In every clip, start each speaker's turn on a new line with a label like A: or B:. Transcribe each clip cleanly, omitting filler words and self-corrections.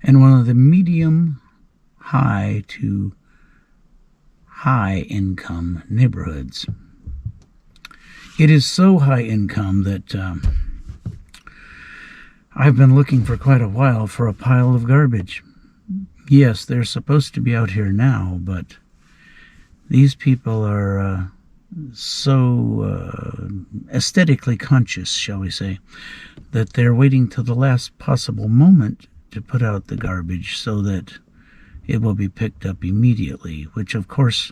A: and one of the medium high to high income neighborhoods. It is so high income that I've been looking for quite a while for a pile of garbage. Yes, they're supposed to be out here now, but these people are so aesthetically conscious, shall we say, that they're waiting till the last possible moment to put out the garbage so that it will be picked up immediately, which of course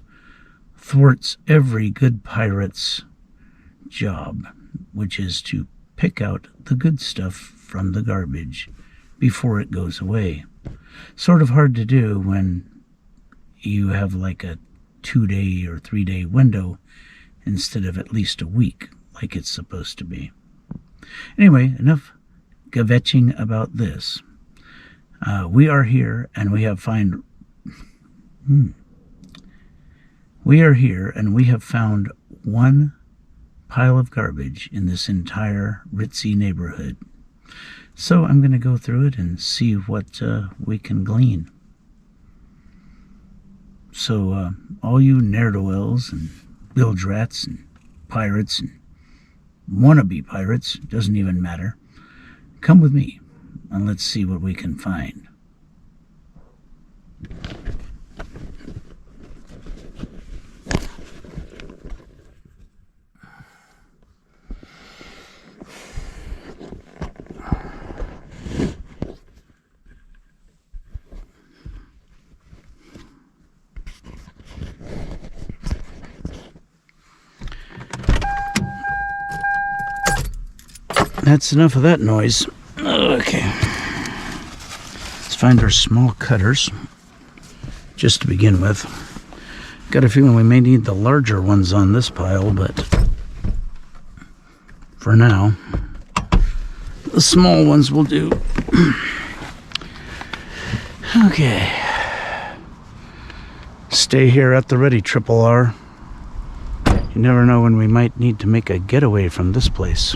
A: thwarts every good pirate's job, which is to pick out the good stuff from the garbage before it goes away. Sort of hard to do when you have like a 2-day or 3-day window instead of at least a week like it's supposed to be. Anyway, enough kvetching about this. We are here and we have found one pile of garbage in this entire ritzy neighborhood. So I'm going to go through it and see what we can glean. So all you ne'er-do-wells and bilge-rats and pirates and wannabe pirates, doesn't even matter, come with me and let's see what we can find. That's enough of that noise. Okay. Let's find our small cutters, just to begin with. Got a feeling we may need the larger ones on this pile, but for now, the small ones will do. Okay. Stay here at the ready, Triple R. You never know when we might need to make a getaway from this place.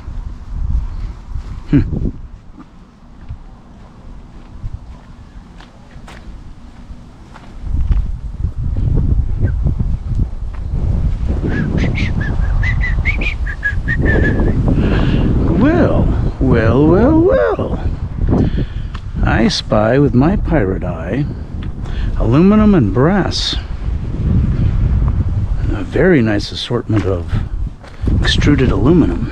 A: Well. I spy with my pirate eye aluminum and brass. A very nice assortment of extruded aluminum.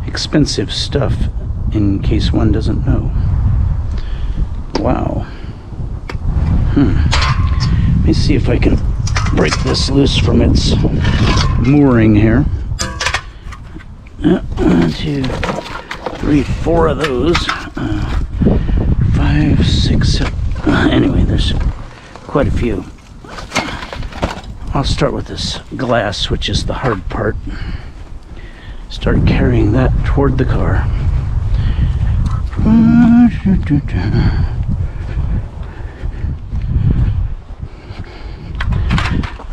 A: Expensive stuff, in case one doesn't know. Wow. Let me see if I can break this loose from its mooring here. 1, 2, 3, 4 of those. 5, 6, 7. Anyway, there's quite a few. I'll start with this glass, which is the hard part. Start carrying that toward the car.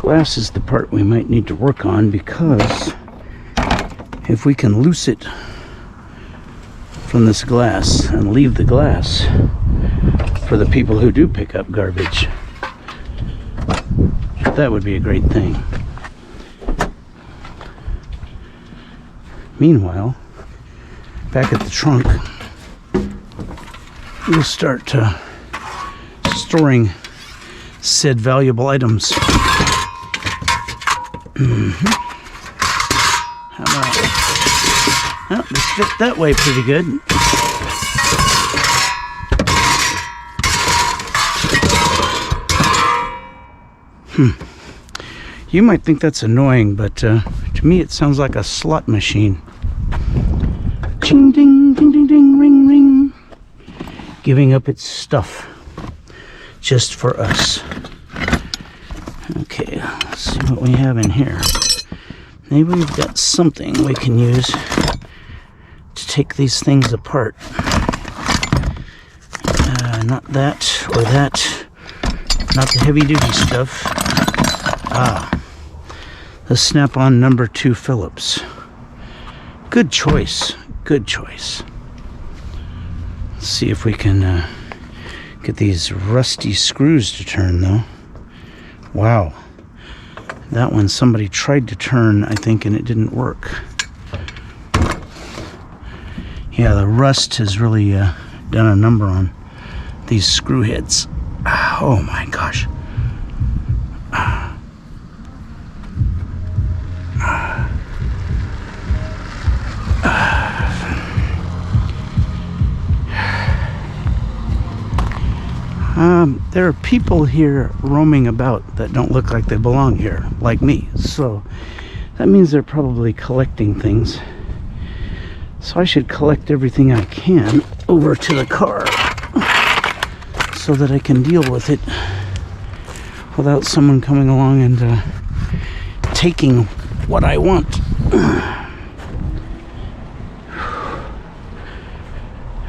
A: Glass is the part we might need to work on, because if we can loose it from this glass and leave the glass for the people who do pick up garbage, that would be a great thing. Meanwhile, back at the trunk, we'll start storing said valuable items. How about, oh, they fit that way pretty good. You might think that's annoying, but to me it sounds like a slot machine. Ching ding ding ding ding ring ring. Giving up its stuff just for us. Okay, let's see what we have in here. Maybe we've got something we can use to take these things apart. Not that or that. Not the heavy duty stuff. The snap-on number 2 Phillips. Good choice. Good choice. Let's see if we can get these rusty screws to turn, though. Wow. That one somebody tried to turn, I think, and it didn't work. Yeah, the rust has really done a number on these screw heads. Oh my gosh. There are people here roaming about that don't look like they belong here, like me. So that means they're probably collecting things. So I should collect everything I can over to the car so that I can deal with it without someone coming along and taking what I want.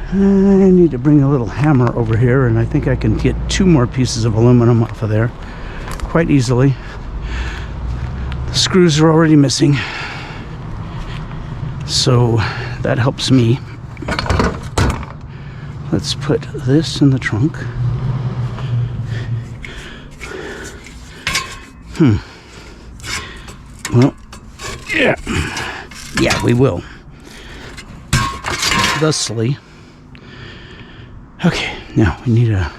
A: I need to bring a little hammer over here, and I think I can get 2 more pieces of aluminum off of there quite easily. The screws are already missing, so that helps me. Let's put this in the trunk. Well, yeah, we will. Thusly. Okay, now we need a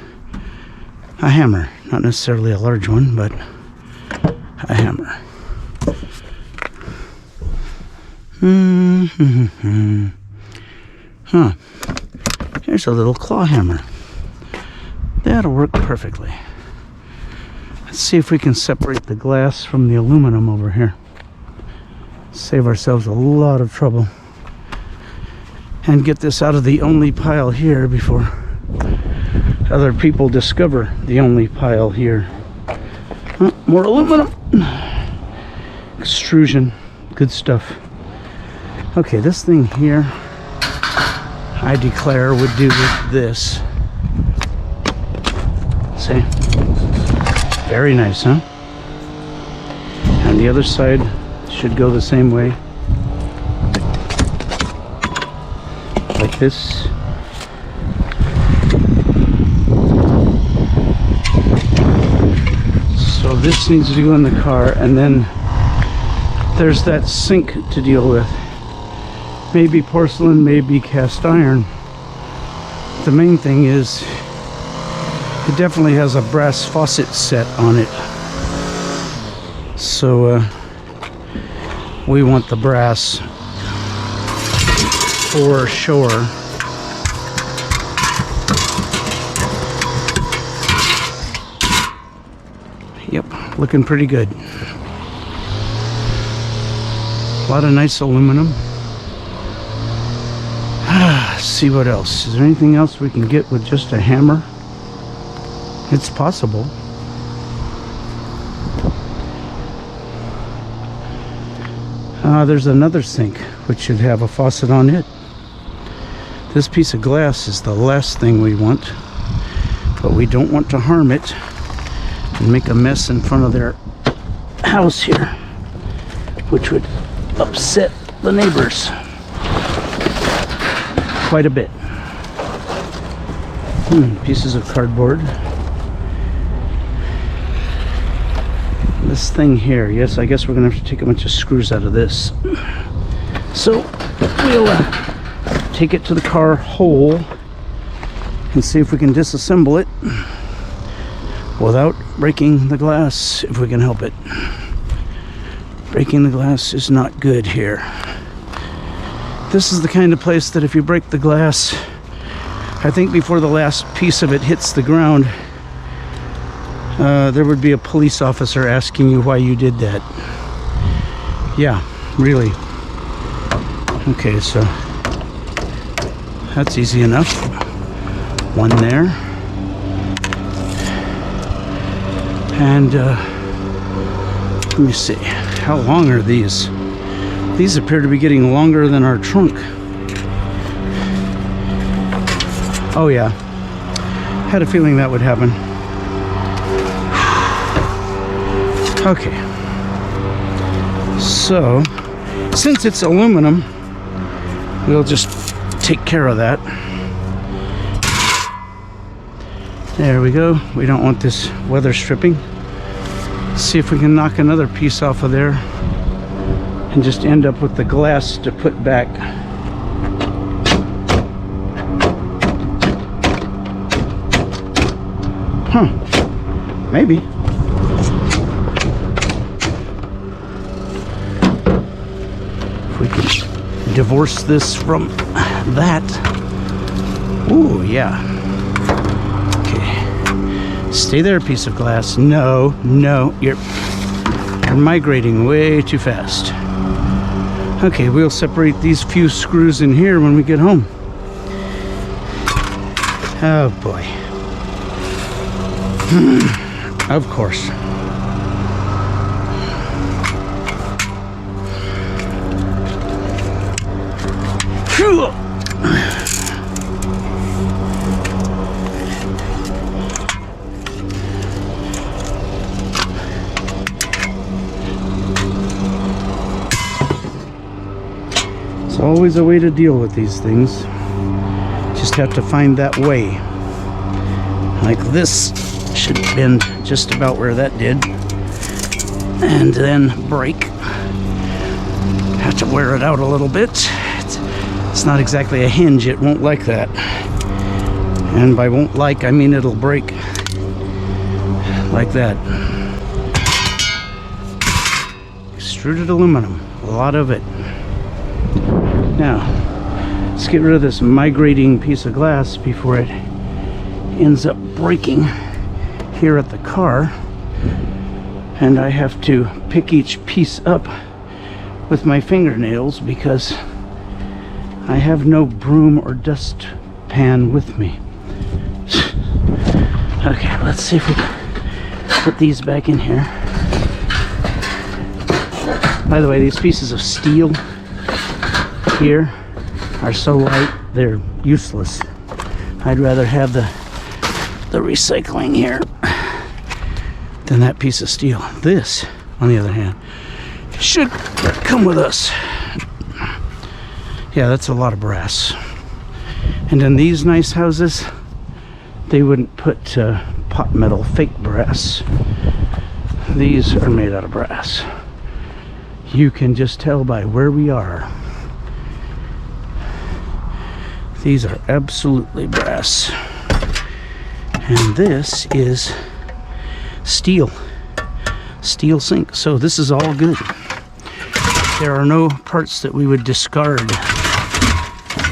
A: hammer. Not necessarily a large one, but a hammer. Huh. Here's a little claw hammer. That'll work perfectly. Let's see if we can separate the glass from the aluminum over here. Save ourselves a lot of trouble. And get this out of the only pile here before other people discover the only pile here. Oh, more aluminum. Extrusion. Good stuff. Okay, this thing here, I declare, would do with this. See? Very nice, huh? And the other side should go the same way. Like this. So this needs to go in the car, and then there's that sink to deal with. Maybe porcelain, maybe cast iron. The main thing is it definitely has a brass faucet set on it. So we want the brass for sure. Yep, looking pretty good. A lot of nice aluminum. See what else. Is there anything else we can get with just a hammer? It's possible. There's another sink which should have a faucet on it. This piece of glass is the last thing we want, but we don't want to harm it and make a mess in front of their house here, which would upset the neighbors quite a bit. Pieces of cardboard. This thing here, yes, I guess we're gonna have to take a bunch of screws out of this. So we'll take it to the car whole and see if we can disassemble it without breaking the glass, if we can help it. Breaking the glass is not good here. This is the kind of place that if you break the glass, I think before the last piece of it hits the ground, there would be a police officer asking you why you did that. Yeah, really. Okay, so that's easy enough. One there. And let me see. How long are these? These appear to be getting longer than our trunk. Oh yeah, had a feeling that would happen. Okay, so since it's aluminum, we'll just take care of that. There we go. We don't want this weather stripping. See if we can knock another piece off of there and just end up with the glass to put back. Huh. Maybe. If we could divorce this from that. Ooh, yeah. Okay. Stay there, piece of glass. No, no, you're migrating way too fast. Okay, we'll separate these few screws in here when we get home. Oh boy. Of course. Phew. It's always a way to deal with these things. Just have to find that way. Like this should bend just about where that did. And then break. Have to wear it out a little bit. It's not exactly a hinge, it won't like that. And by won't like, I mean it'll break. Like that. Extruded aluminum, a lot of it. Now, let's get rid of this migrating piece of glass before it ends up breaking here at the car. And I have to pick each piece up with my fingernails because I have no broom or dustpan with me. Okay, let's see if we can put these back in here. By the way, these pieces of steel here are so light, they're useless. I'd rather have the recycling here than that piece of steel. This, on the other hand, should come with us. Yeah, that's a lot of brass. And in these nice houses, they wouldn't put pot metal, fake brass. These are made out of brass. You can just tell by where we are. These are absolutely brass. And this is steel sink. So this is all good. There are no parts that we would discard.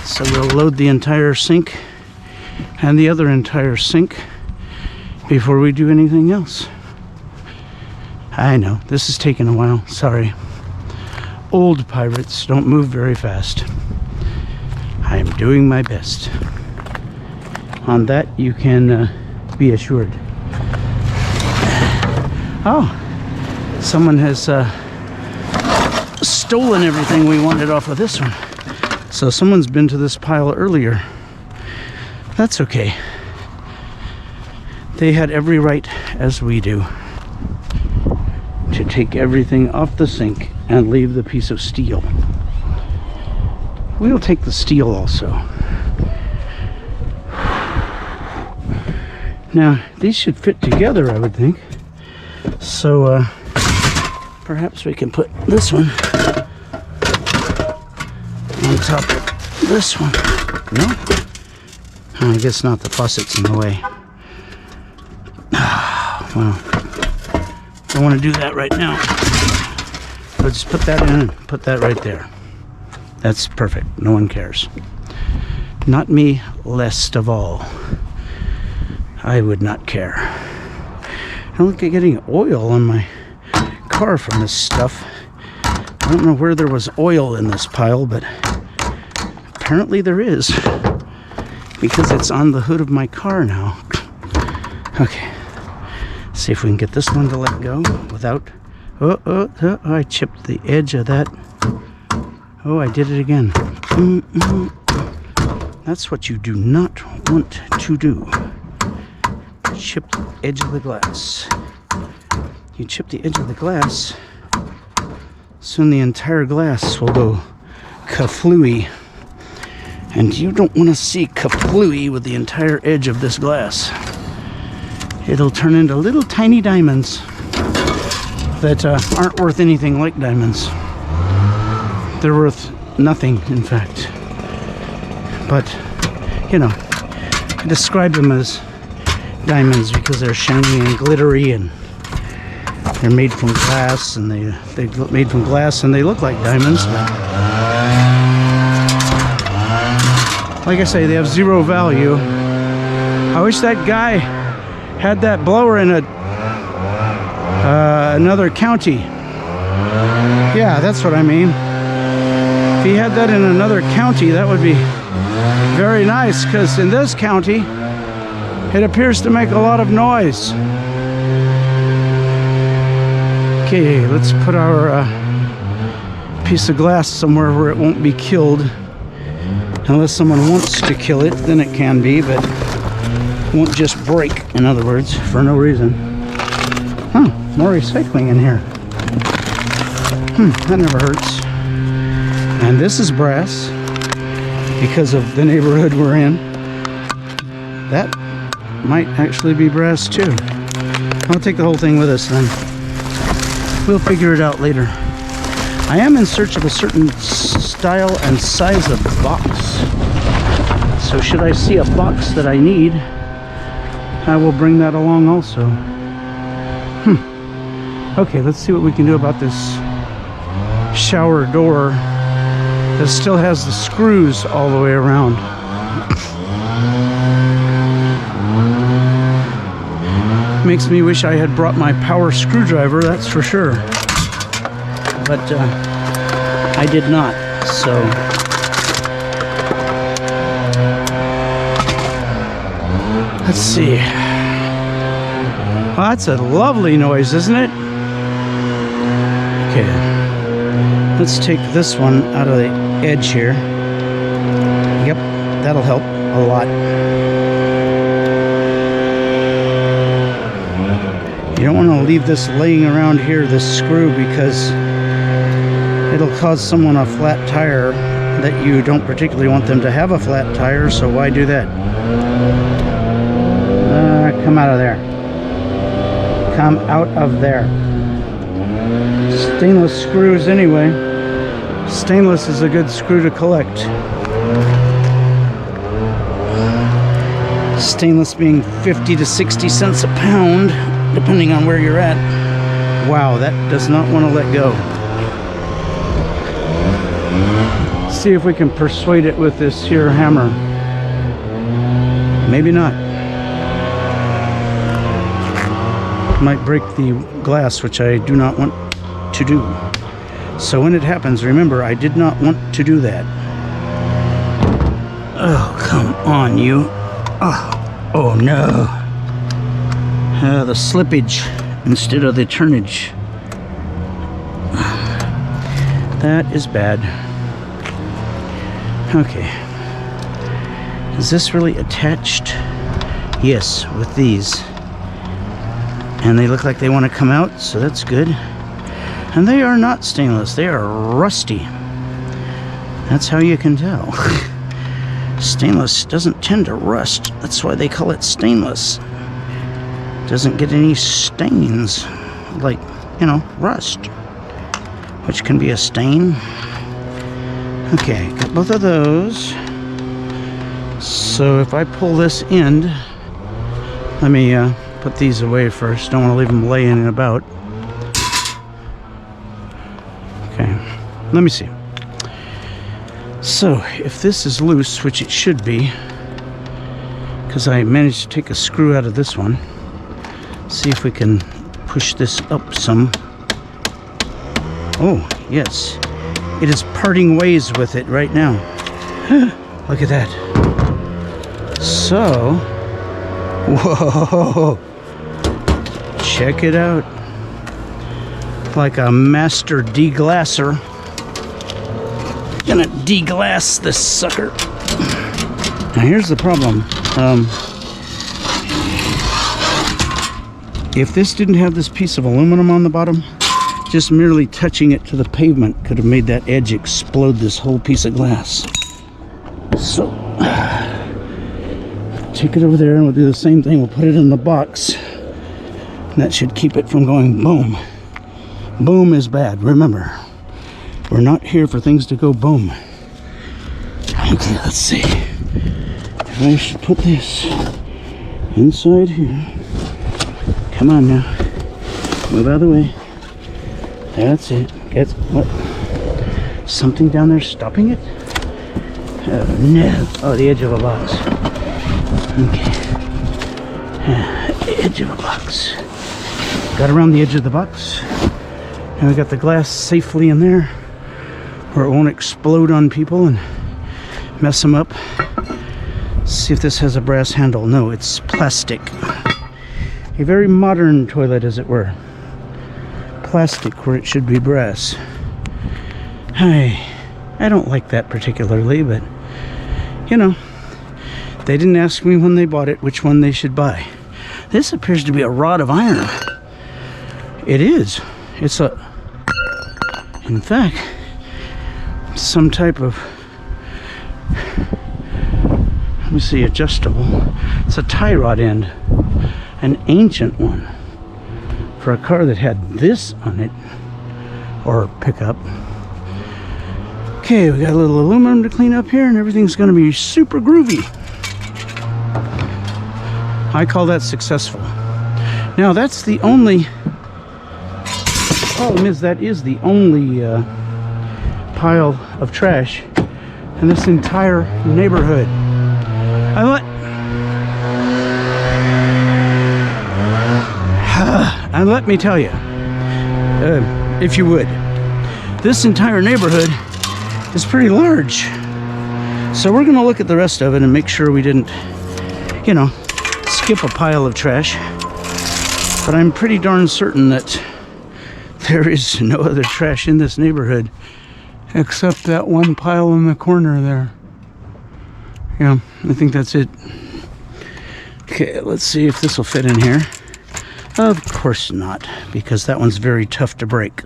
A: So we'll load the entire sink and the other entire sink before we do anything else. I know, this is taking a while, sorry. Old pirates don't move very fast. I am doing my best. On that you can be assured. Oh, someone has stolen everything we wanted off of this one. So someone's been to this pile earlier. That's okay. They had every right, as we do, to take everything off the sink and leave the piece of steel. We'll take the steel also. Now, these should fit together, I would think. So, perhaps we can put this one on top of this one. No? I guess not, the faucet's in the way. Well, don't want to do that right now. So just put that in and put that right there. That's perfect. No one cares. Not me, least of all. I would not care. I don't look at getting oil on my car from this stuff. I don't know where there was oil in this pile, but apparently there is, because it's on the hood of my car now. Okay, see if we can get this one to let go without... Oh, I chipped the edge of that. Oh, I did it again. That's what you do not want to do. Chip the edge of the glass. You chip the edge of the glass, soon the entire glass will go kaflooey. And you don't want to see kaflooey with the entire edge of this glass. it'll turn into little tiny diamonds that aren't worth anything like diamonds. They're worth nothing, in fact. But, you know, I describe them as diamonds because they're shiny and glittery, and they're made from glass, and they look made from glass, and they look like diamonds. But like I say, they have zero value. I wish that guy had that blower in another county. Yeah, that's what I mean. If he had that in another county, that would be very nice, because in this county, it appears to make a lot of noise. Okay, let's put our piece of glass somewhere where it won't be killed. Unless someone wants to kill it, then it can be, but it won't just break, in other words, for no reason. Huh, more recycling in here. That never hurts. And this is brass, because of the neighborhood we're in. That might actually be brass too. I'll take the whole thing with us then. We'll figure it out later. I am in search of a certain style and size of box. So should I see a box that I need, I will bring that along also. Okay, let's see what we can do about this shower door that still has the screws all the way around. Makes me wish I had brought my power screwdriver, that's for sure. But I did not, so let's see. Well, that's a lovely noise, isn't it? Okay, let's take this one out of the edge here. Yep, that'll help a lot. You don't want to leave this laying around here, this screw, because it'll cause someone a flat tire that you don't particularly want them to have a flat tire, so why do that? Come out of there. Come out of there. Stainless screws anyway. Stainless is a good screw to collect. Stainless being 50 to 60 cents a pound, depending on where you're at. Wow, that does not want to let go. See if we can persuade it with this here hammer. Maybe not. Might break the glass, which I do not want to do. So when it happens, remember, I did not want to do that. Oh, come on, you. Oh no. The slippage instead of the turnage. That is bad. Okay. Is this really attached? Yes, with these. And they look like they want to come out, so that's good. And they are not stainless, they are rusty. That's how you can tell. Stainless doesn't tend to rust. That's why they call it stainless. Doesn't get any stains, like, you know, rust, which can be a stain. Okay, got both of those. So if I pull this end, let me put these away first. Don't want to leave them laying about. Okay, let me see. So if this is loose, which it should be, because I managed to take a screw out of this one, see if we can push this up some. Oh, yes. It is parting ways with it right now. Look at that. So, whoa. Check it out. Like a master deglasser. Gonna deglass this sucker. Now here's the problem. If this didn't have this piece of aluminum on the bottom, just merely touching it to the pavement could have made that edge explode this whole piece of glass. So, take it over there and we'll do the same thing. We'll put it in the box. That should keep it from going boom. Boom is bad. Remember, we're not here for things to go boom. Okay, let's see. If I should put this inside here. Come on now. Move out of the way. That's it. Get what? Something down there stopping it? Oh no. Oh, the edge of a box. Okay. Edge of a box. Got around the edge of the box. And we got the glass safely in there where it won't explode on people and mess them up. See if this has a brass handle. No, it's plastic. A very modern toilet, as it were. Plastic where it should be brass. I don't like that particularly, but you know, they didn't ask me when they bought it which one they should buy. This appears to be a rod of iron. It is. It's a, in fact, some type of, let me see, adjustable. It's a tie rod end, an ancient one for a car that had this on it, or pickup. Okay, we got a little aluminum to clean up here and everything's going to be super groovy. I call that successful. Now that's the only problem is that is the only pile of trash in this entire neighborhood. And let me tell you, if you would, this entire neighborhood is pretty large. So we're going to look at the rest of it and make sure we didn't, you know, skip a pile of trash. But I'm pretty darn certain that there is no other trash in this neighborhood except that one pile in the corner there. Yeah, I think that's it. Okay, let's see if this will fit in here. Of course not, because that one's very tough to break.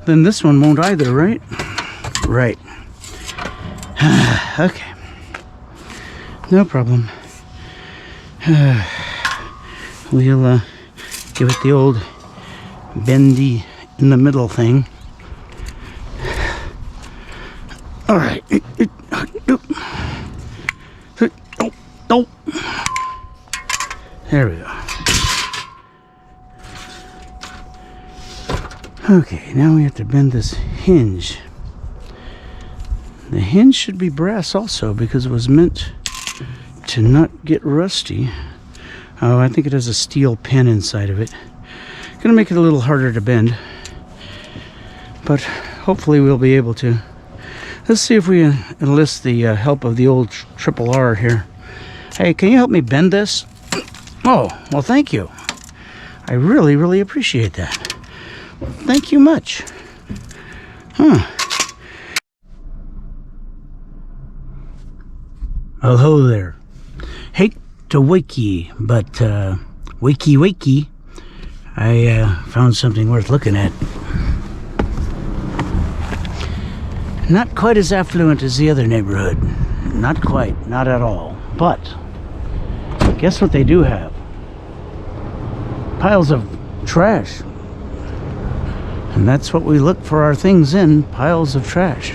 A: Then this one won't either, right? Right. Okay. No problem. We'll give it the old bendy in the middle thing. All right. Oh. There we go. Okay, now we have to bend this hinge. The hinge should be brass also because it was meant to not get rusty. Oh, I think it has a steel pin inside of it. Gonna make it a little harder to bend, but hopefully we'll be able to. Let's see if we enlist the help of the old Triple R here. Hey, can you help me bend this? Oh, well, thank you. I really, really appreciate that. Thank you much. Huh. Oh, hello there. Hate to wake ye, but wakey, I found something worth looking at. Not quite as affluent as the other neighborhood. Not quite, not at all. But guess what they do have? Piles of trash. And that's what we look for our things in, piles of trash.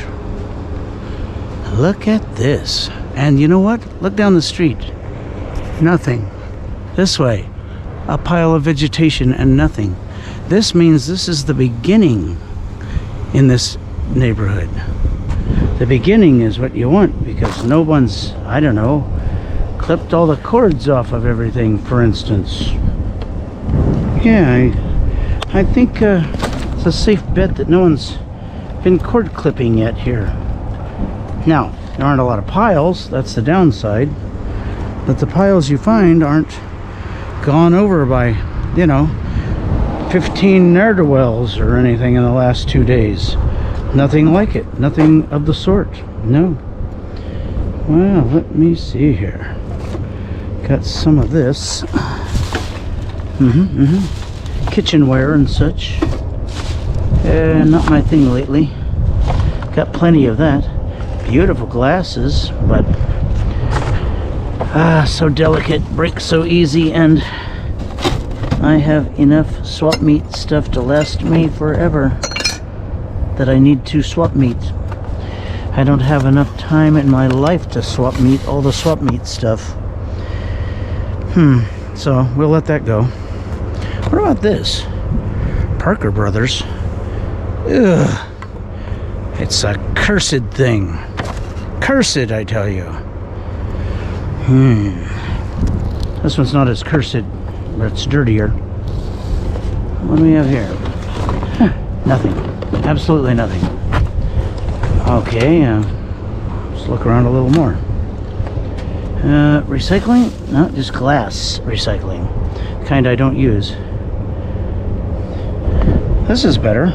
A: Look at this. And you know what? Look down the street. Nothing. This way, a pile of vegetation and nothing. This means this is the beginning in this neighborhood. The beginning is what you want because no one's, I don't know, clipped all the cords off of everything, for instance. Yeah, I think it's a safe bet that no one's been cord clipping yet here. Now, there aren't a lot of piles, that's the downside, but the piles you find aren't gone over by, you know, 15 ne'er-do-wells or anything in the last 2 days. Nothing like it, nothing of the sort, no. Well, let me see here. Got some of this. Kitchenware and such. Not my thing lately. Got plenty of that. Beautiful glasses, but so delicate, break so easy, and I have enough swap meat stuff to last me forever that I need to swap meat. I don't have enough time in my life to swap meat, all the swap meat stuff. So we'll let that go. What about this? Parker Brothers. Ugh. It's a cursed thing. Cursed, I tell you. This one's not as cursed, but it's dirtier. What do we have here? Nothing. Absolutely nothing. Okay, let's look around a little more. Recycling? No, just glass recycling. The kind I don't use. This is better.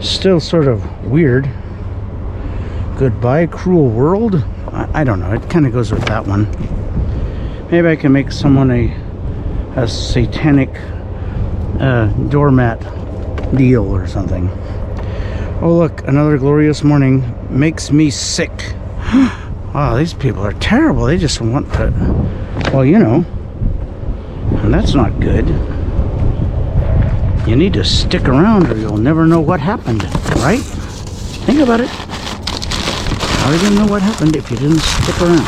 A: Still sort of weird. Goodbye, cruel world? I don't know. It kind of goes with that one. Maybe I can make someone a satanic doormat deal or something. Oh look, another glorious morning makes me sick. Wow, these people are terrible. They just want to, well, you know, and that's not good. You need to stick around or you'll never know what happened, right? Think about it. How are you gonna know what happened if you didn't stick around?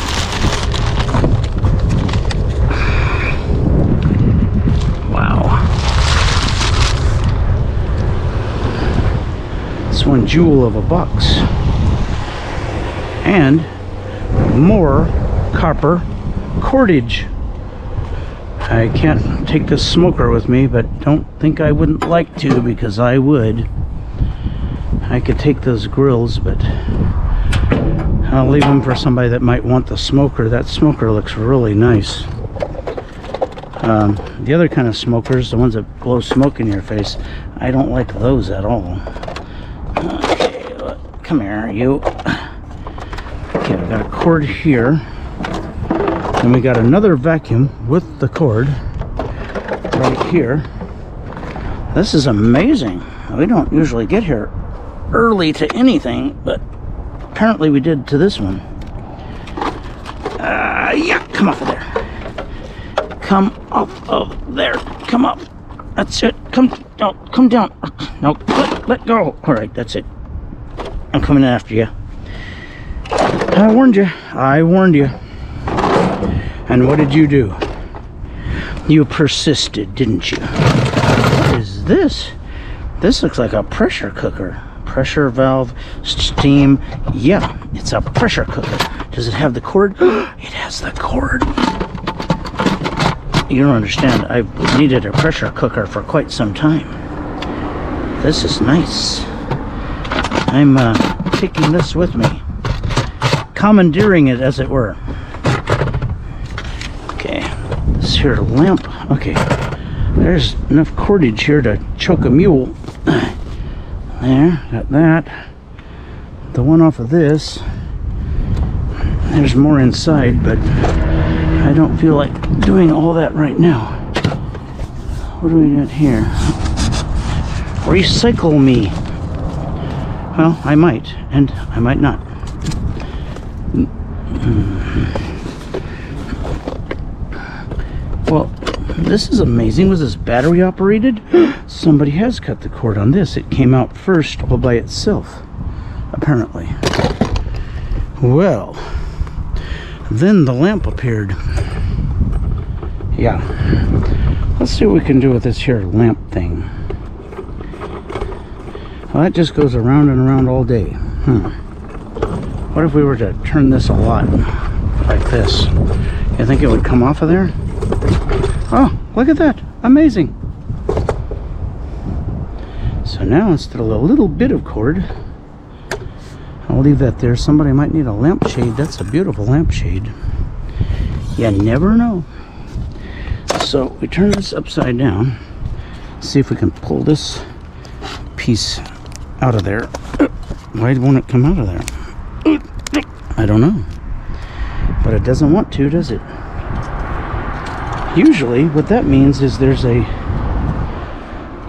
A: Wow. It's one jewel of a box. And more copper cordage. I can't take this smoker with me, but don't think I wouldn't like to, because I would. I could take those grills, but I'll leave them for somebody that might want the smoker. That smoker looks really nice. The other kind of smokers, the ones that blow smoke in your face, I don't like those at all. Okay, come here, you. Okay, I've got a cord here. And we got another vacuum with the cord right here. This is amazing. We don't usually get here early to anything, but apparently we did to this one. Yeah, come off of there. Come off of there. Come up. That's it. Come down. No, let go. All right, that's it. I'm coming after you. I warned you. And what did you do? You persisted, didn't you? What is this? This looks like a pressure cooker. Pressure valve, steam. Yeah, it's a pressure cooker. Does it have the cord? It has the cord. You don't understand. I've needed a pressure cooker for quite some time. This is nice. I'm taking this with me. Commandeering it, as it were. Okay, this here lamp. Okay, there's enough cordage here to choke a mule. There, got that. The one off of this. There's more inside, but I don't feel like doing all that right now. What do we got here? Recycle me. Well, I might, and I might not. Well, this is amazing. Was this battery operated? Somebody has cut the cord on this. It came out first all by itself, apparently. Well, then the lamp appeared. Yeah. Let's see what we can do with this here lamp thing. Well, that just goes around and around all day. What if we were to turn this a lot like this? You think it would come off of there? Oh, look at that. Amazing. So now instead of a little bit of cord, I'll leave that there. Somebody might need a lampshade. That's a beautiful lampshade. You never know. So we turn this upside down. See if we can pull this piece out of there. Why won't it come out of there? I don't know. But it doesn't want to, does it? Usually what that means is there's a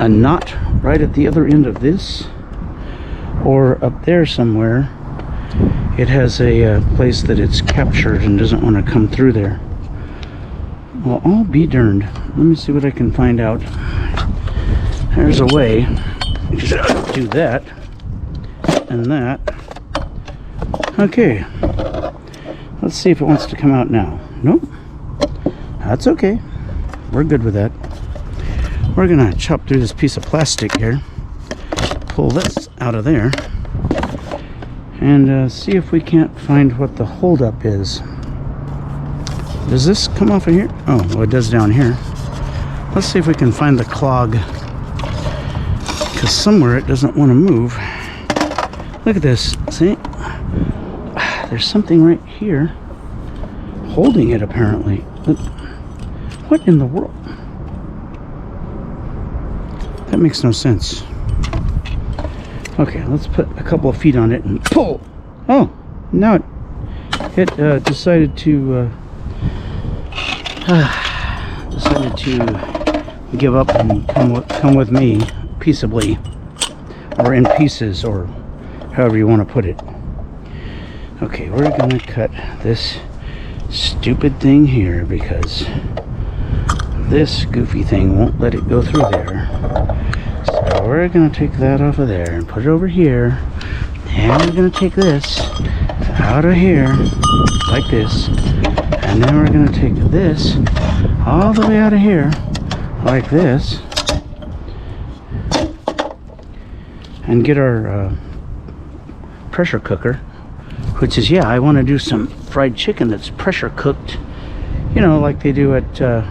A: knot right at the other end of this, or up there somewhere it has a place that it's captured and doesn't want to come through there. Well, I'll be darned. Let me see what I can find out. There's a way. Just do that and that. Okay. Let's see if it wants to come out now. Nope. That's okay. We're good with that. We're gonna chop through this piece of plastic here, pull this out of there, and see if we can't find what the holdup is. Does this come off of here? Oh, well, it does down here. Let's see if we can find the clog, because somewhere it doesn't want to move. Look at this. See? There's something right here holding it, apparently. What in the world? That makes no sense. Okay, let's put a couple of feet on it and pull. Oh, now it decided to give up and come with me peaceably, or in pieces, or however you want to put it. Okay, we're gonna cut this stupid thing here because this goofy thing won't let it go through there. So we're gonna take that off of there and put it over here, and we're gonna take this out of here like this, and then we're gonna take this all the way out of here like this, and get our pressure cooker, which is, yeah, I want to do some fried chicken that's pressure cooked, you know, like they do at a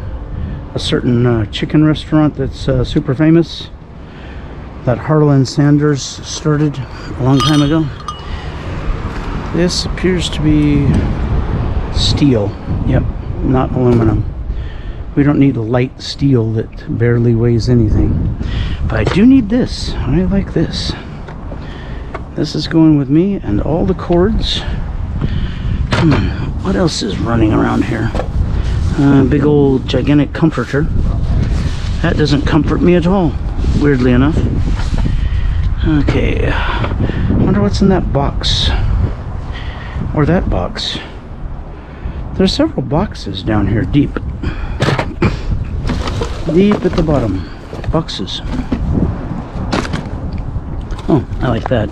A: certain chicken restaurant that's super famous, that Harlan Sanders started a long time ago. This appears to be steel. Yep, not aluminum. We don't need light steel that barely weighs anything. But I do need this. I like this. This is going with me and all the cords. What else is running around here? Big old gigantic comforter. That doesn't comfort me at all, weirdly enough. Okay, wonder what's in that box, or that box. There's several boxes down here, deep at the bottom. Boxes. Oh, I like that.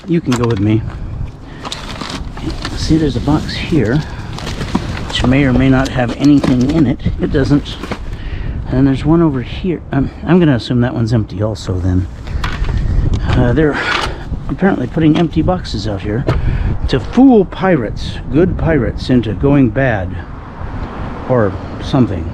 A: You can go with me. See, there's a box here, which may or may not have anything in it. It doesn't. And there's one over here. I'm going to assume that one's empty also then. They're apparently putting empty boxes out here to fool pirates, good pirates, into going bad or something.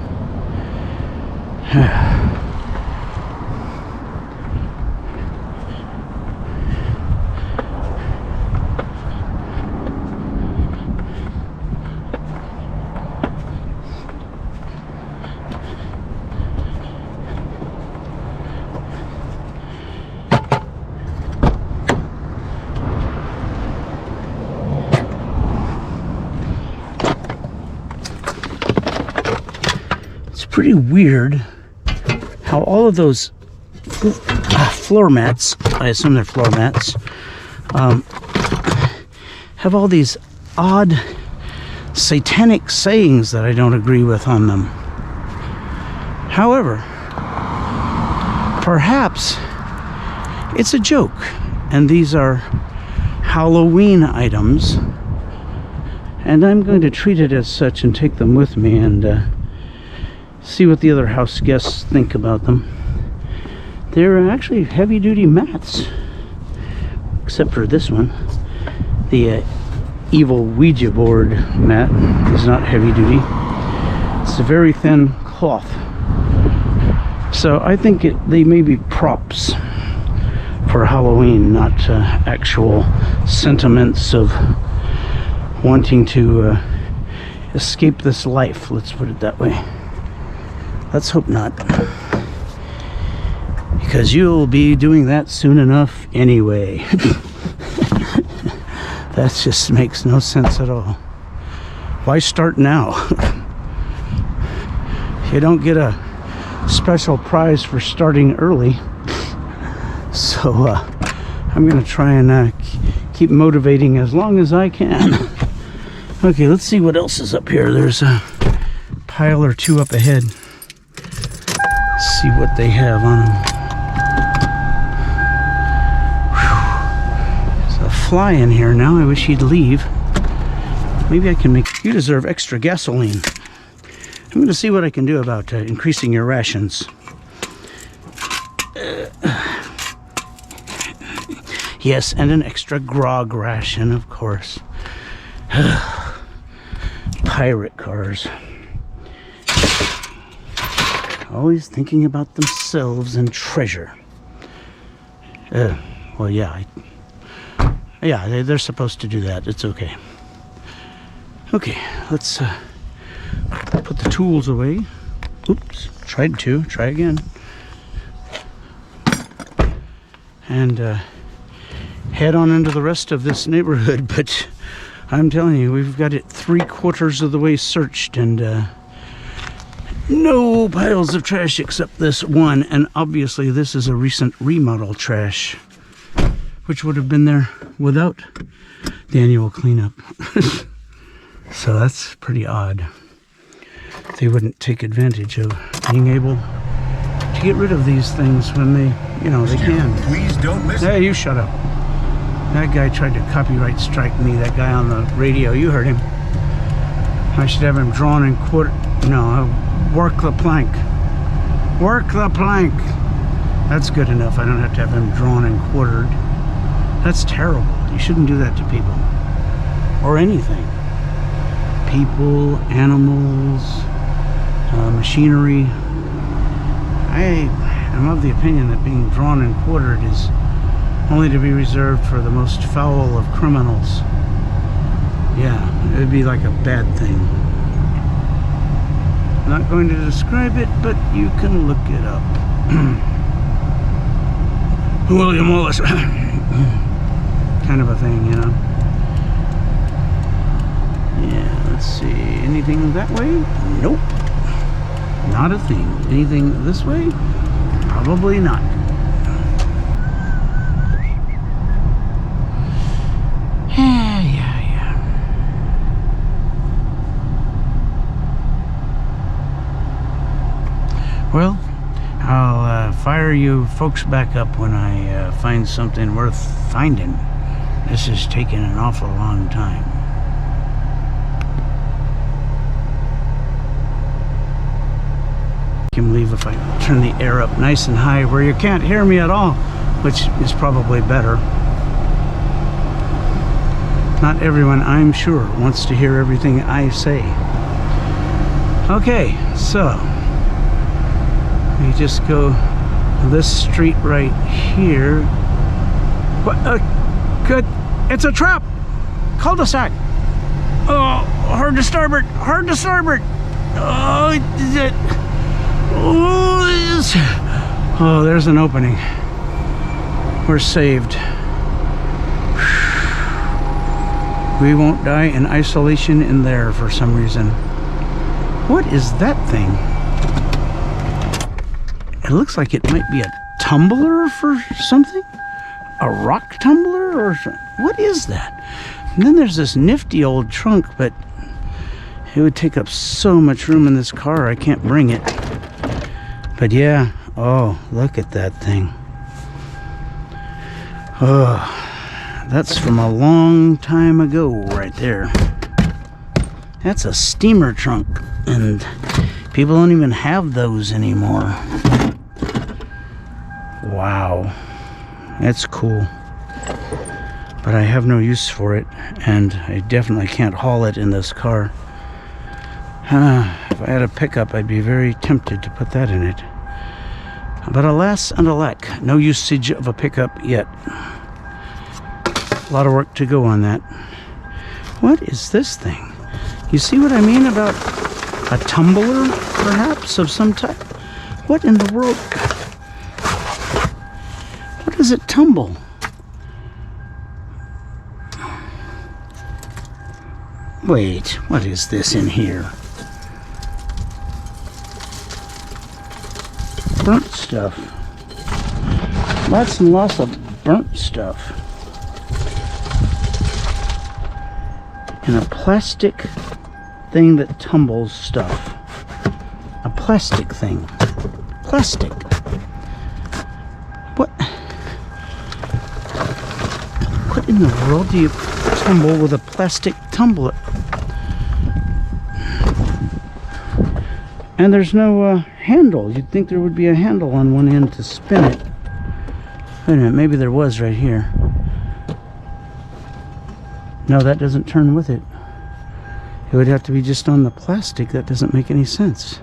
A: Pretty weird how all of those floor mats, I assume they're floor mats, have all these odd satanic sayings that I don't agree with on them. However, perhaps it's a joke, and these are Halloween items, and I'm going to treat it as such and take them with me and see what the other house guests think about them. They're actually heavy-duty mats, except for this one. The evil Ouija board mat is not heavy-duty. It's a very thin cloth. So I think they may be props for Halloween, not actual sentiments of wanting to escape this life, let's put it that way. Let's hope not, because you'll be doing that soon enough anyway. That just makes no sense at all. Why start now? You don't get a special prize for starting early. So I'm gonna try and keep motivating as long as I can. Okay, let's see what else is up here. There's a pile or two up ahead. See what they have on them. Whew. There's a fly in here now. I wish he'd leave. Maybe I can make... You deserve extra gasoline. I'm going to see what I can do about increasing your rations. Yes, and an extra grog ration, of course. Pirate cars. Always thinking about themselves and treasure. Well, yeah. They're supposed to do that. It's okay. Okay, let's put the tools away. Oops, tried to. Try again. And head on into the rest of this neighborhood. But I'm telling you, we've got it 3/4 of the way searched, and no piles of trash except this one. And obviously this is a recent remodel trash, which would have been there without the annual cleanup. So that's pretty odd. They wouldn't take advantage of being able to get rid of these things when they, they can.
B: Please don't miss.
A: Hey, you shut up. That guy tried to copyright strike me, that guy on the radio. You heard him. I should have him drawn and quartered. No, work the plank. Work the plank. That's good enough. I don't have to have him drawn and quartered. That's terrible. You shouldn't do that to people. Or anything. People, animals, machinery. I am of the opinion that being drawn and quartered is only to be reserved for the most foul of criminals. Yeah, it would be like a bad thing. I'm not going to describe it, but you can look it up. William Wallace. Kind of a thing, Yeah, let's see. Anything that way? Nope. Not a thing. Anything this way? Probably not. Yeah. Well, I'll fire you folks back up when I find something worth finding. This is taking an awful long time. I can leave if I turn the air up nice and high where you can't hear me at all, which is probably better. Not everyone, I'm sure, wants to hear everything I say. Okay, so we just go this street right here. What? Good. It's a trap. Cul-de-sac. Oh, hard to starboard. Hard to starboard. Oh, is it? Oh, there's an opening. We're saved. We won't die in isolation in there for some reason. What is that thing? It looks like it might be a tumbler for something? A rock tumbler or what is that? And then there's this nifty old trunk, but it would take up so much room in this car I can't bring it. But yeah, look at that thing. That's from a long time ago right there. That's a steamer trunk, and people don't even have those anymore. Wow, that's cool. But I have no use for it, and I definitely can't haul it in this car. If I had a pickup, I'd be very tempted to put that in it. But alas and alack, no usage of a pickup yet. A lot of work to go on that. What is this thing? You see what I mean about a tumbler, perhaps, of some type? What in the world? What does it tumble? Wait, what is this in here? Burnt stuff. Lots and lots of burnt stuff. In a plastic thing that tumbles stuff. plastic thing. Plastic. What? What in the world do you tumble with a plastic tumbler? And there's no handle. You'd think there would be a handle on one end to spin it. Wait a minute, maybe there was right here. No, that doesn't turn with it. It would have to be just on the plastic. That doesn't make any sense.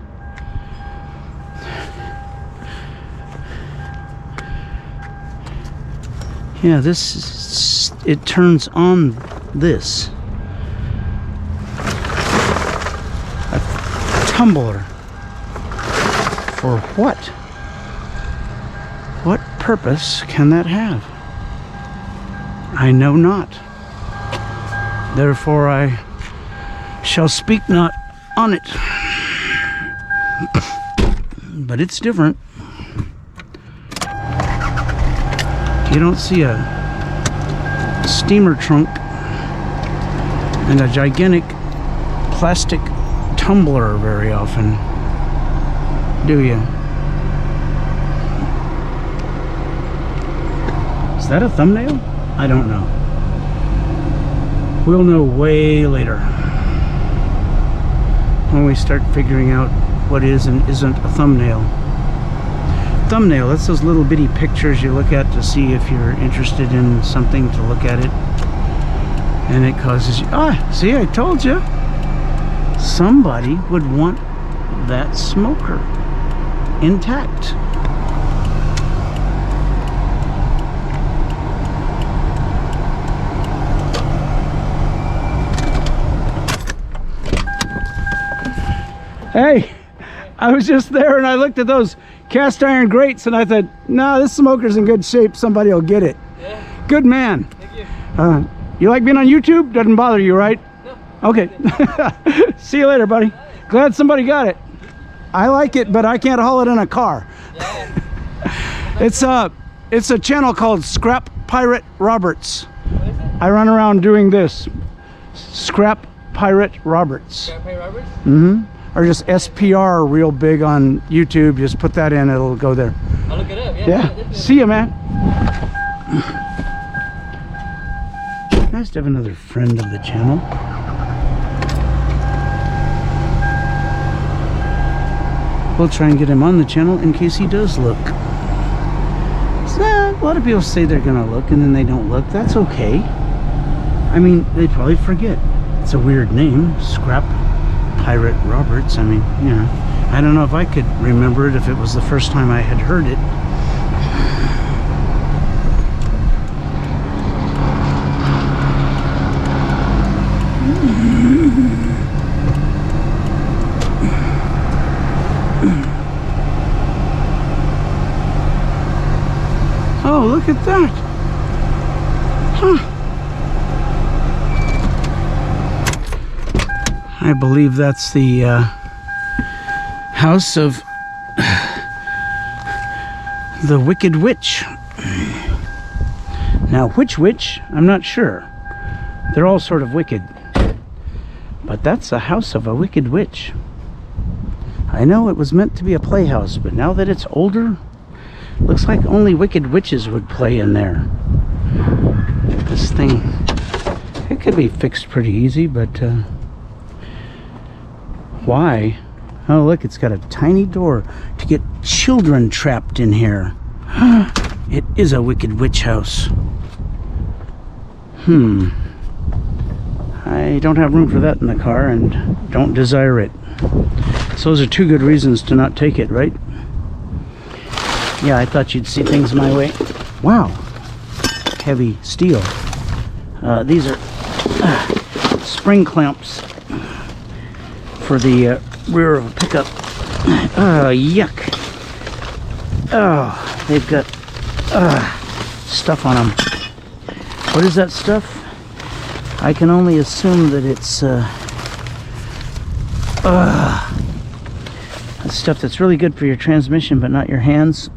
A: Yeah, this, it turns on this. A tumbler. For what? What purpose can that have? I know not. Therefore I shall speak not on it. But it's different. You don't see a steamer trunk and a gigantic plastic tumbler very often, do you? Is that a thumbnail? I don't know. We'll know way later when we start figuring out what is and isn't a thumbnail. Thumbnail, that's those little bitty pictures you look at to see if you're interested in something, to look at it, and it causes you, see, I told you, somebody would want that smoker intact. Hey, I was just there and I looked at those cast iron grates and I thought, nah, this smoker's in good shape. Somebody will get it. Yeah. Good man. Thank you. You like being on YouTube? Doesn't bother you, right? No. Okay. See you later, buddy. Glad somebody got it. I like it, but I can't haul it in a car. Yeah. It's a channel called Scrap Pirate Roberts. What is it? I run around doing this. Scrap Pirate Roberts. Scrap Pirate Roberts? Mm-hmm. Or just SPR, real big on YouTube. Just put that in, it'll go there. I'll look it up. Yeah. See you, man. Nice to have another friend of the channel. We'll try and get him on the channel in case he does look. So, a lot of people say they're gonna look and then they don't look. That's okay. I mean, they probably forget. It's a weird name, Scrap Pirate Roberts. I mean, you know, I don't know if I could remember it if it was the first time I had heard it. Oh, look at that. Huh. I believe that's the house of the Wicked Witch. Now, which witch? I'm not sure. They're all sort of wicked. But that's the house of a wicked witch. I know it was meant to be a playhouse, but now that it's older, looks like only wicked witches would play in there. This thing, it could be fixed pretty easy, but why? Oh, look, it's got a tiny door to get children trapped in here. It is a wicked witch house. I don't have room for that in the car and don't desire it. So those are two good reasons to not take it, right? Yeah, I thought you'd see things my way. Wow. Heavy steel. These are spring clamps for the rear of a pickup. Yuck. Oh, they've got stuff on them. What is that stuff? I can only assume that it's stuff that's really good for your transmission but not your hands.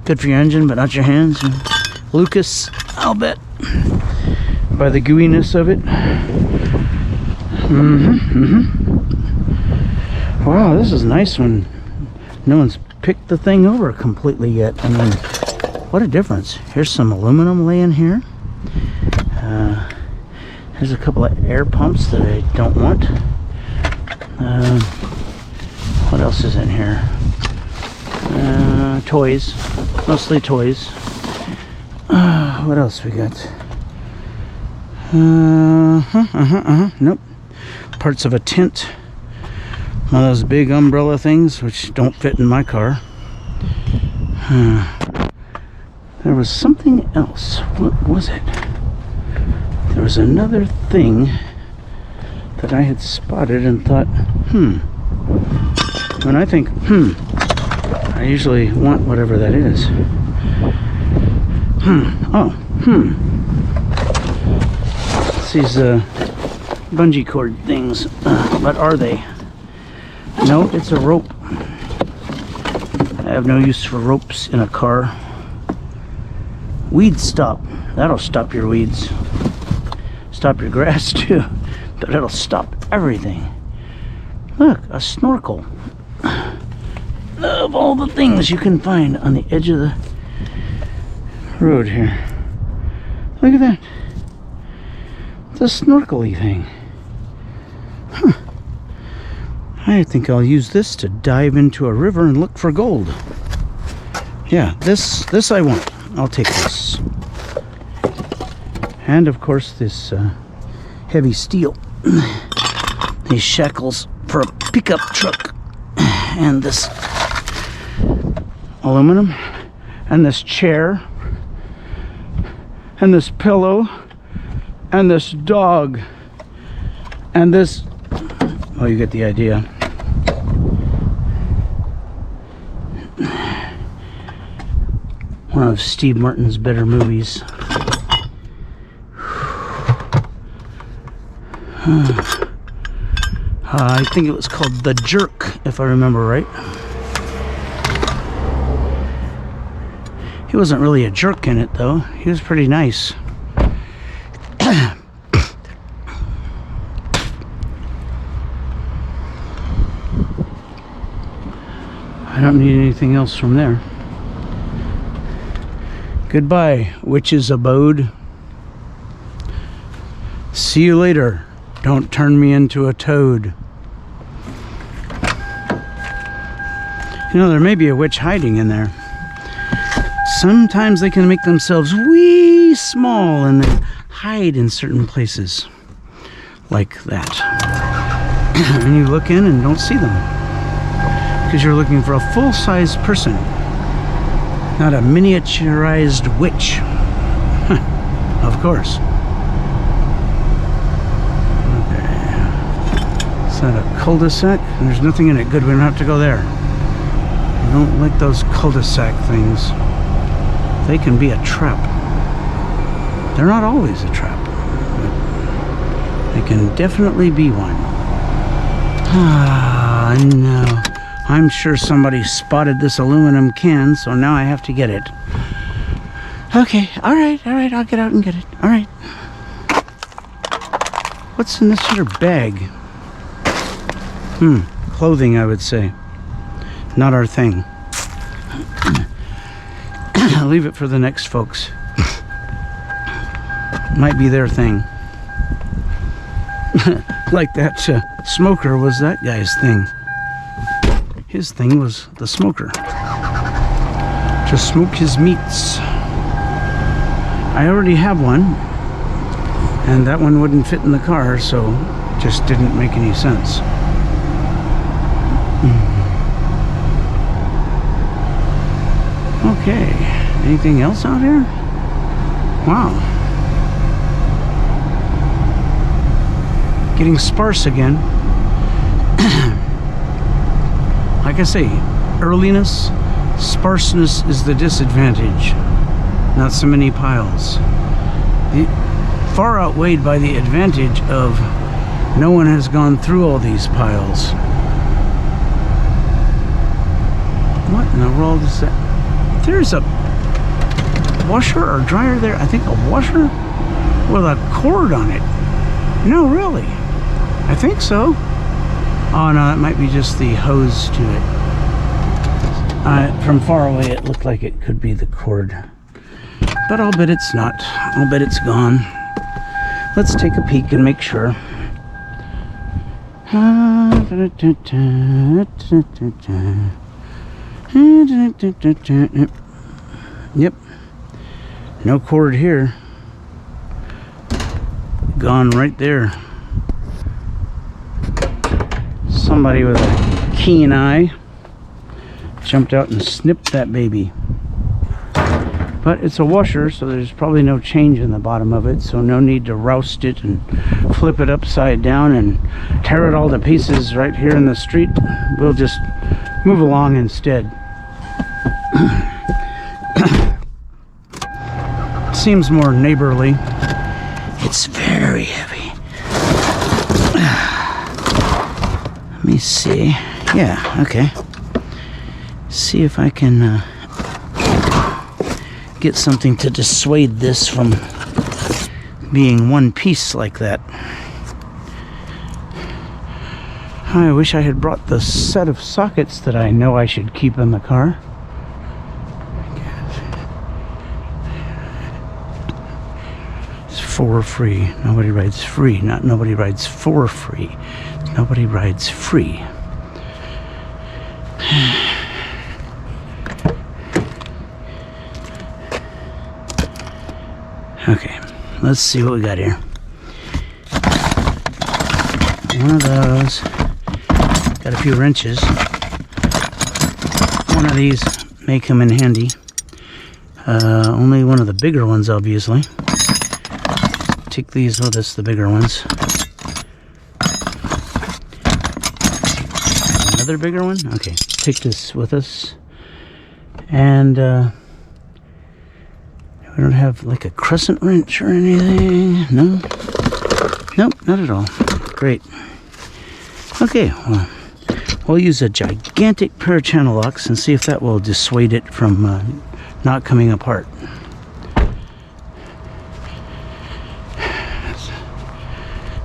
A: Good for your engine but not your hands. Lucas, I'll bet, by the gooiness of it. Wow, this is nice when no one's picked the thing over completely yet. I mean, what a difference. Here's some aluminum laying here. There's a couple of air pumps that I don't want. What else is in here? Toys. Mostly toys. What else we got? Nope. Parts of a tent. One of those big umbrella things which don't fit in my car. There was something else. What was it? There was another thing that I had spotted and thought, When I think, I usually want whatever that is. It's these bungee cord things. What are they? No, it's a rope. I have no use for ropes in a car. Weed stop. That'll stop your weeds. Stop your grass too. But it'll stop everything. Look, a snorkel. Of all the things you can find on the edge of the road here. Look at that. It's a snorkel-y thing. I think I'll use this to dive into a river and look for gold. Yeah, this I want. I'll take this. And of course this heavy steel. These shackles for a pickup truck. And this aluminum. And this chair. And this pillow. And this dog. And this... Oh, you get the idea. One of Steve Martin's better movies. I think it was called The Jerk, if I remember right. He wasn't really a jerk in it, though. He was pretty nice. I don't need anything else from there. Goodbye, witch's abode. See you later. Don't turn me into a toad. You know, there may be a witch hiding in there. Sometimes they can make themselves wee small and then hide in certain places. Like that. And you look in and don't see them. Because you're looking for a full-size person. Not a miniaturized witch. Of course. Is that a cul-de-sac? There's nothing in it. Good, we don't have to go there. I don't like those cul-de-sac things. They can be a trap. They're not always a trap, but they can definitely be one. Ah, no. I'm sure somebody spotted this aluminum can, so now I have to get it. Okay, alright, I'll get out and get it. Alright. What's in this other bag? Clothing, I would say. Not our thing. I'll leave it for the next folks. Might be their thing. Like that smoker was that guy's thing. His thing was the smoker. To smoke his meats. I already have one. And that one wouldn't fit in the car, so it just didn't make any sense. Okay, anything else out here? Wow. Getting sparse again. Like I say, earliness, sparseness is the disadvantage. Not so many piles. Far outweighed by the advantage of no one has gone through all these piles. What in the world is that? There's a washer or dryer there. I think a washer with a cord on it. No, really. I think so. Oh no, that might be just the hose to it. From far away it looked like it could be the cord, but I'll bet it's not. I'll bet it's gone. Let's take a peek and make sure. Yep, no cord here. Gone right there. Somebody with a keen eye jumped out and snipped that baby. But it's a washer, so there's probably no change in the bottom of it, so no need to roust it and flip it upside down and tear it all to pieces right here in the street. We'll just move along instead. Seems more neighborly. It's very heavy. Let me see. Yeah, okay. See if I can get something to dissuade this from being one piece like that. I wish I had brought the set of sockets that I know I should keep in the car. It's for free. Nobody rides free. Not nobody rides for free. Nobody rides free. Okay, let's see what we got here. One of those. Got a few wrenches. One of these may come in handy. Only one of the bigger ones, obviously. Take these with us, the bigger ones. Another bigger one? Okay, take this with us. And we don't have like a crescent wrench or anything. No? Nope, not at all. Great. Okay, well, we'll use a gigantic pair of channel locks and see if that will dissuade it from not coming apart.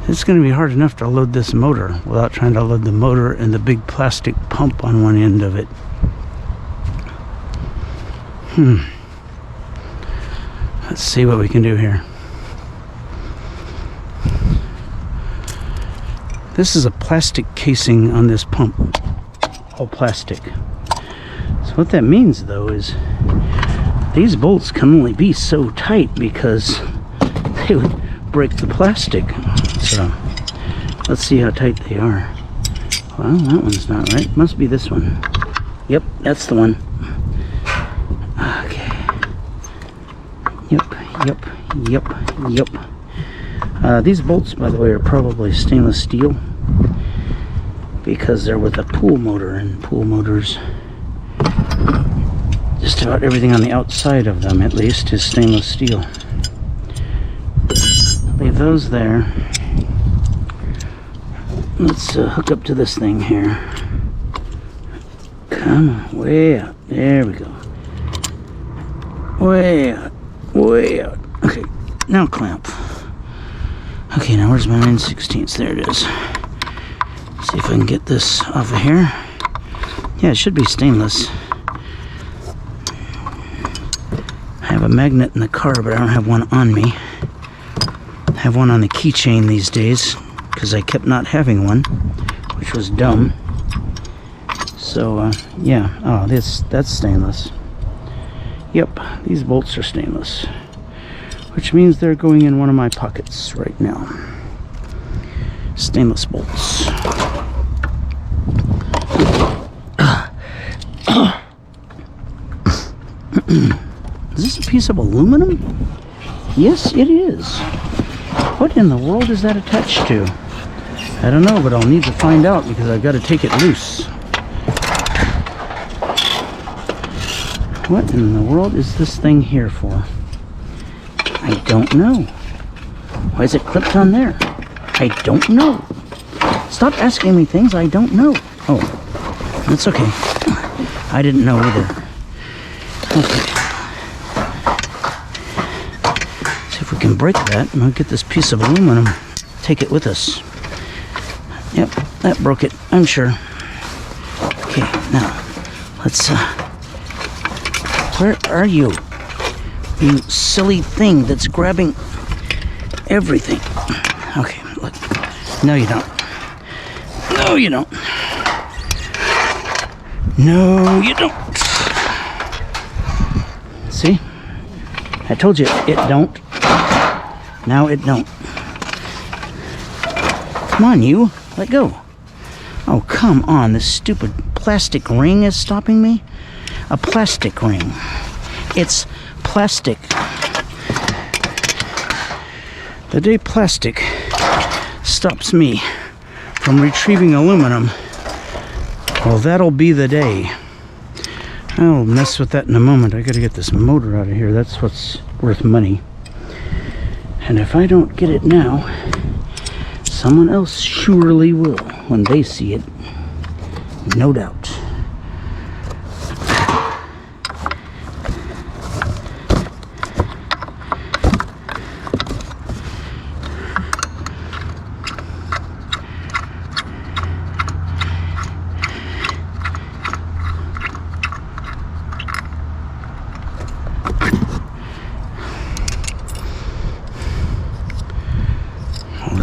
A: It's going to be hard enough to load this motor without trying to load the motor and the big plastic pump on one end of it. Let's see what we can do here. This is a plastic casing on this pump. All plastic. So what that means though is these bolts can only be so tight because they would break the plastic. So let's see how tight they are. Well, that one's not right. Must be this one. Yep, that's the one. Okay. Yep. These bolts, by the way, are probably stainless steel because they're with a pool motor, and pool motors, just about everything on the outside of them, at least, is stainless steel. Leave those there. Let's hook up to this thing here. Come on, way out. There we go. Way out. Okay, now clamp. Okay, now where's my 9/16? There it is. See if I can get this off of here. Yeah, it should be stainless. I have a magnet in the car, but I don't have one on me. I have one on the keychain these days because I kept not having one, which was dumb. So, yeah. Oh, that's stainless. Yep, these bolts are stainless, which means they're going in one of my pockets right now. Stainless bolts. Is this a piece of aluminum? Yes, it is. What in the world is that attached to? I don't know, but I'll need to find out because I've got to take it loose. What in the world is this thing here for? I don't know. Why is it clipped on there? I don't know. Stop asking me things I don't know. Oh, that's okay. I didn't know either. Okay. See if we can break that and I'll get this piece of aluminum, take it with us. Yep, that broke it, I'm sure. Okay, now, let's, where are you? You silly thing that's grabbing everything. Okay, look. No, you don't. No, you don't. No, you don't. See? I told you it don't. Now it don't. Come on, you. Let go. Oh, come on. This stupid plastic ring is stopping me. A plastic ring. It's plastic. The day plastic stops me from retrieving aluminum, well, that'll be the day. I'll mess with that in a moment. I gotta get this motor out of here. That's what's worth money. And if I don't get it now, someone else surely will when they see it. No doubt.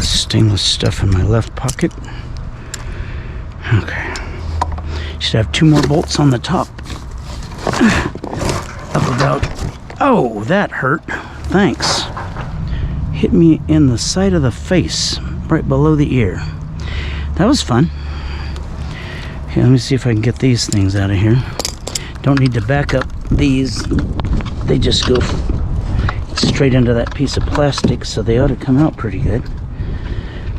A: Stainless stuff in my left pocket. Okay. Should have 2 more bolts on the top. Up about. Oh, that hurt. Thanks. Hit me in the side of the face, right below the ear. That was fun. Okay, let me see if I can get these things out of here. Don't need to back up these. They just go straight into that piece of plastic, so they ought to come out pretty good.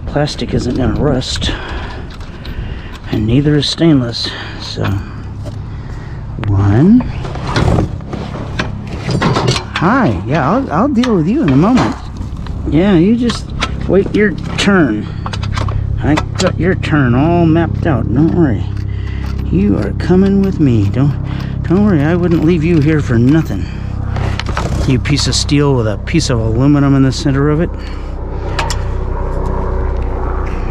A: Plastic isn't going to rust, and neither is stainless. So, 1. Hi, yeah, I'll deal with you in a moment. Yeah, you just wait your turn. I got your turn all mapped out. Don't worry. You are coming with me. Don't worry. I wouldn't leave you here for nothing. You piece of steel with a piece of aluminum in the center of it.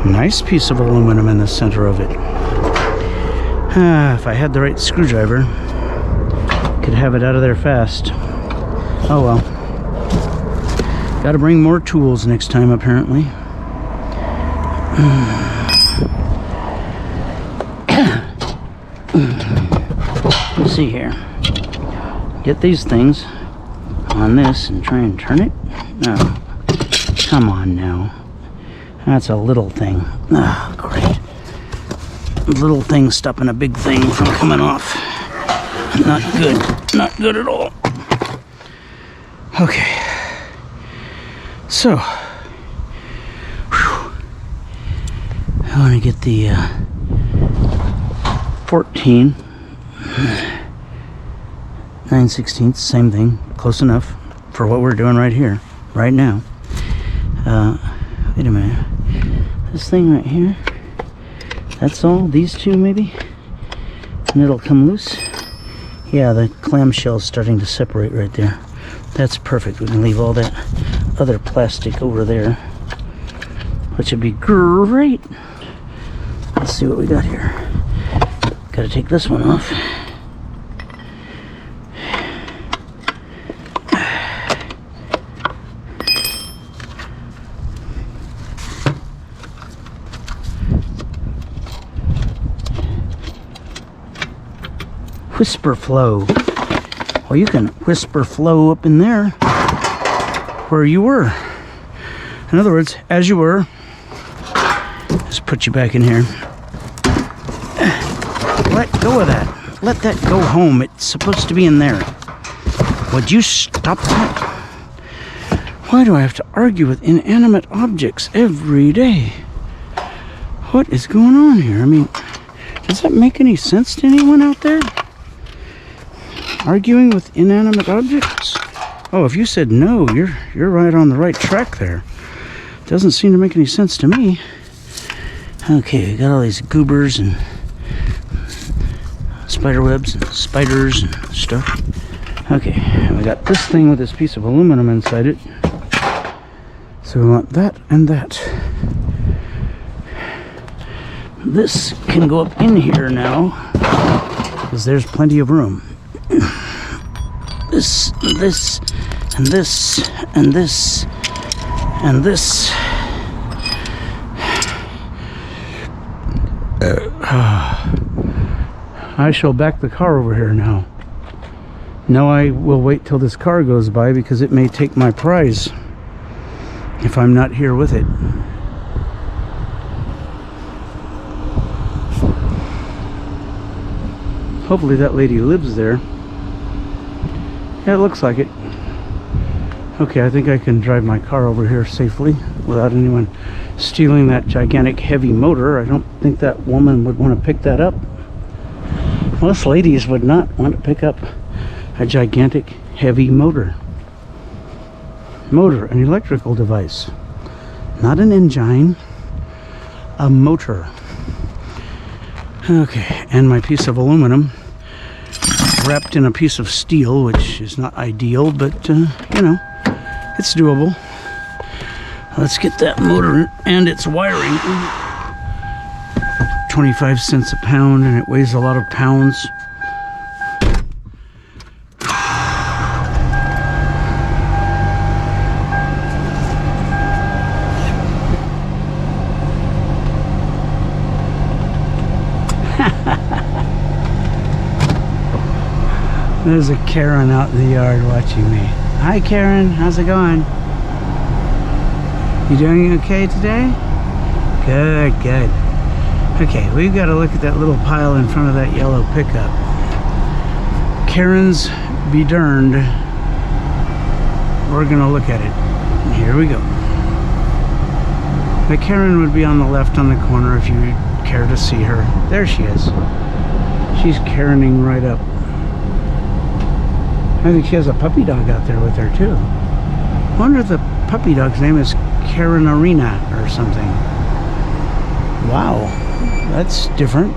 A: Nice piece of aluminum in the center of it. If I had the right screwdriver, could have it out of there fast. Oh well. Gotta bring more tools next time, apparently. Let's see here. Get these things on this and try and turn it. No. Come on now. That's a little thing. Oh, great. Little thing stopping a big thing from coming off. Not good. Not good at all. Okay. So, whew. I want to get the 14 9/16, same thing, close enough for what we're doing right here, right now. Wait a minute. This thing right here, that's all? These two maybe? And it'll come loose? Yeah, the clamshell's starting to separate right there. That's perfect. We can leave all that other plastic over there, which would be great. Let's see what we got here. Gotta take this one off. Whisper flow. Well, you can whisper flow up in there where you were. In other words, as you were. Just put you back in here. Let go of that. Let that go home. It's supposed to be in there. Would you stop that? Why do I have to argue with inanimate objects every day? What is going on here? I mean, does that make any sense to anyone out there? Arguing with inanimate objects? Oh, if you said no, you're right on the right track there. Doesn't seem to make any sense to me. Okay, we got all these goobers and spider webs and spiders and stuff. Okay, we got this thing with this piece of aluminum inside it. So we want that and that. this can go up in here now, because there's plenty of room. This, and this, and this, and this, and this. I shall back the car over here now. Now I will wait till this car goes by, because it may take my prize if I'm not here with it. Hopefully that lady lives there. Yeah, it looks like it. Okay, I think I can drive my car over here safely without anyone stealing that gigantic heavy motor. I don't think that woman would want to pick that up. Most ladies would not want to pick up a gigantic heavy motor. Motor, an electrical device. Not an engine, a motor. Okay, and my piece of aluminum wrapped in a piece of steel, which is not ideal, but you know, it's doable. Let's get that motor and its wiring. 25 cents a pound, and it weighs a lot of pounds. There's a Karen out in the yard watching me. Hi Karen, how's it going? You doing okay today? Good, good. Okay, we've got to look at that little pile in front of that yellow pickup. Karen's be darned. We're gonna look at it. Here we go. The Karen would be on the left on the corner if you care to see her. There she is. She's Karening right up. I think she has a puppy dog out there with her too. I wonder if the puppy dog's name is Karen Arena or something. Wow, that's different.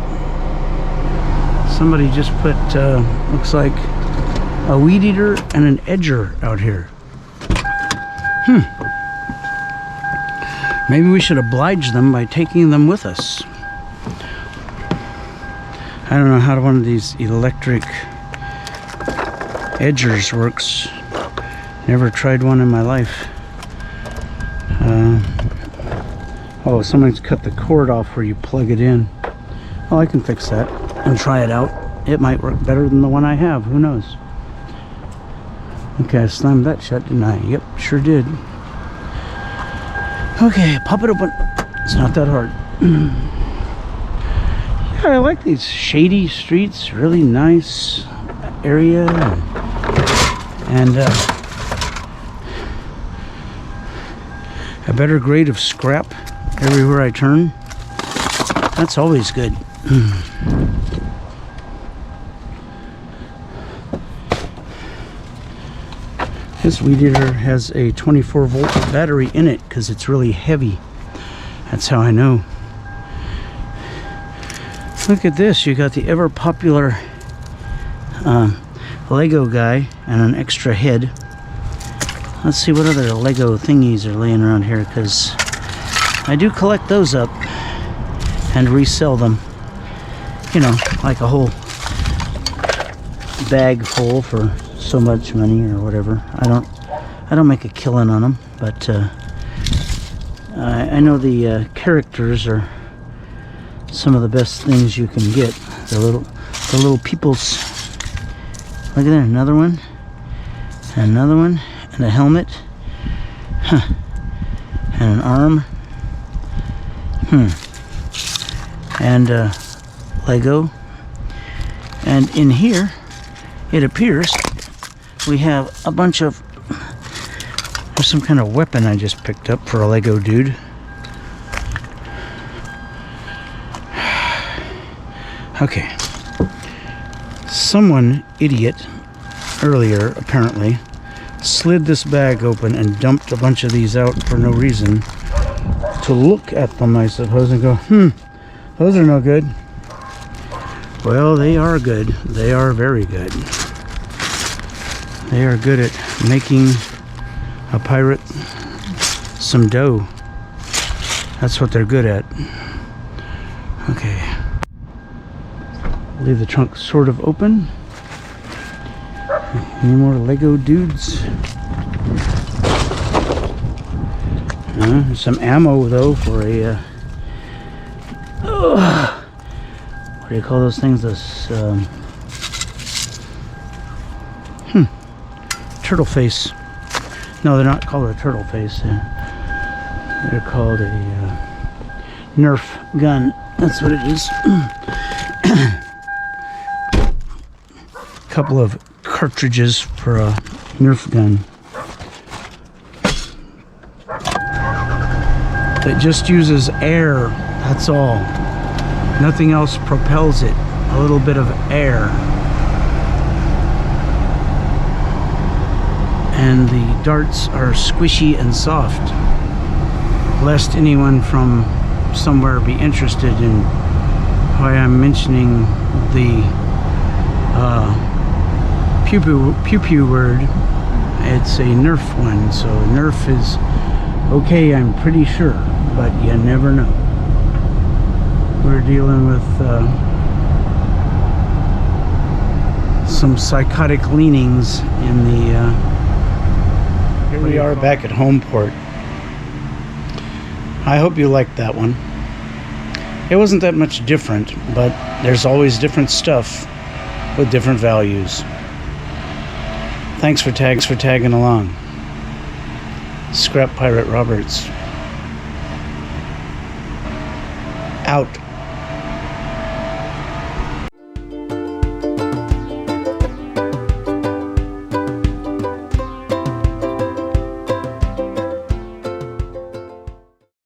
A: Somebody just put, looks like a weed eater and an edger out here. Maybe we should oblige them by taking them with us. I don't know how one of these electric edgers works. Never tried one in my life. Oh, someone's cut the cord off where you plug it in. Oh, I can fix that and try it out. It might work better than the one I have. Who knows? Okay, I slammed that shut, didn't I? Yep, sure did. Okay, pop it open. It's not that hard. Yeah, I like these shady streets. Really nice area. And a better grade of scrap everywhere I turn. That's always good. This weed eater has a 24-volt battery in it because it's really heavy. That's how I know. Look at this. You got the ever popular Lego guy and an extra head. Let's see what other Lego thingies are laying around here, because I do collect those up and resell them. You know, like a whole bag full for so much money or whatever. I don't make a killing on them, but I know the characters are some of the best things you can get. The little peoples. Look at there, another one, and another one, and a helmet, and an arm, and Lego. And in here, it appears we have a bunch of, there's some kind of weapon I just picked up for a Lego dude. Okay. Someone idiot earlier apparently slid this bag open and dumped a bunch of these out for no reason, to look at them, I suppose, and go, those are no good. Well, they are good. They are very good. They are good at making a pirate some dough. That's what they're good at. Okay. Leave the trunk sort of open. Any more Lego dudes? There's some ammo though for a what do you call those things? This turtle face. No, they're not called a turtle face. They're called a Nerf gun. That's what it is. Couple of cartridges for a Nerf gun. It just uses air, that's all. Nothing else propels it. A little bit of air. And the darts are squishy and soft. Lest anyone from somewhere be interested in why I'm mentioning the pew-pew word. It's a Nerf one, so Nerf is okay, I'm pretty sure, but you never know. We're dealing with some psychotic leanings in the here we are back at Homeport. I hope you liked that one. It wasn't that much different, but there's always different stuff with different values. Thanks for tagging along. Scrap Pirate Roberts. Out.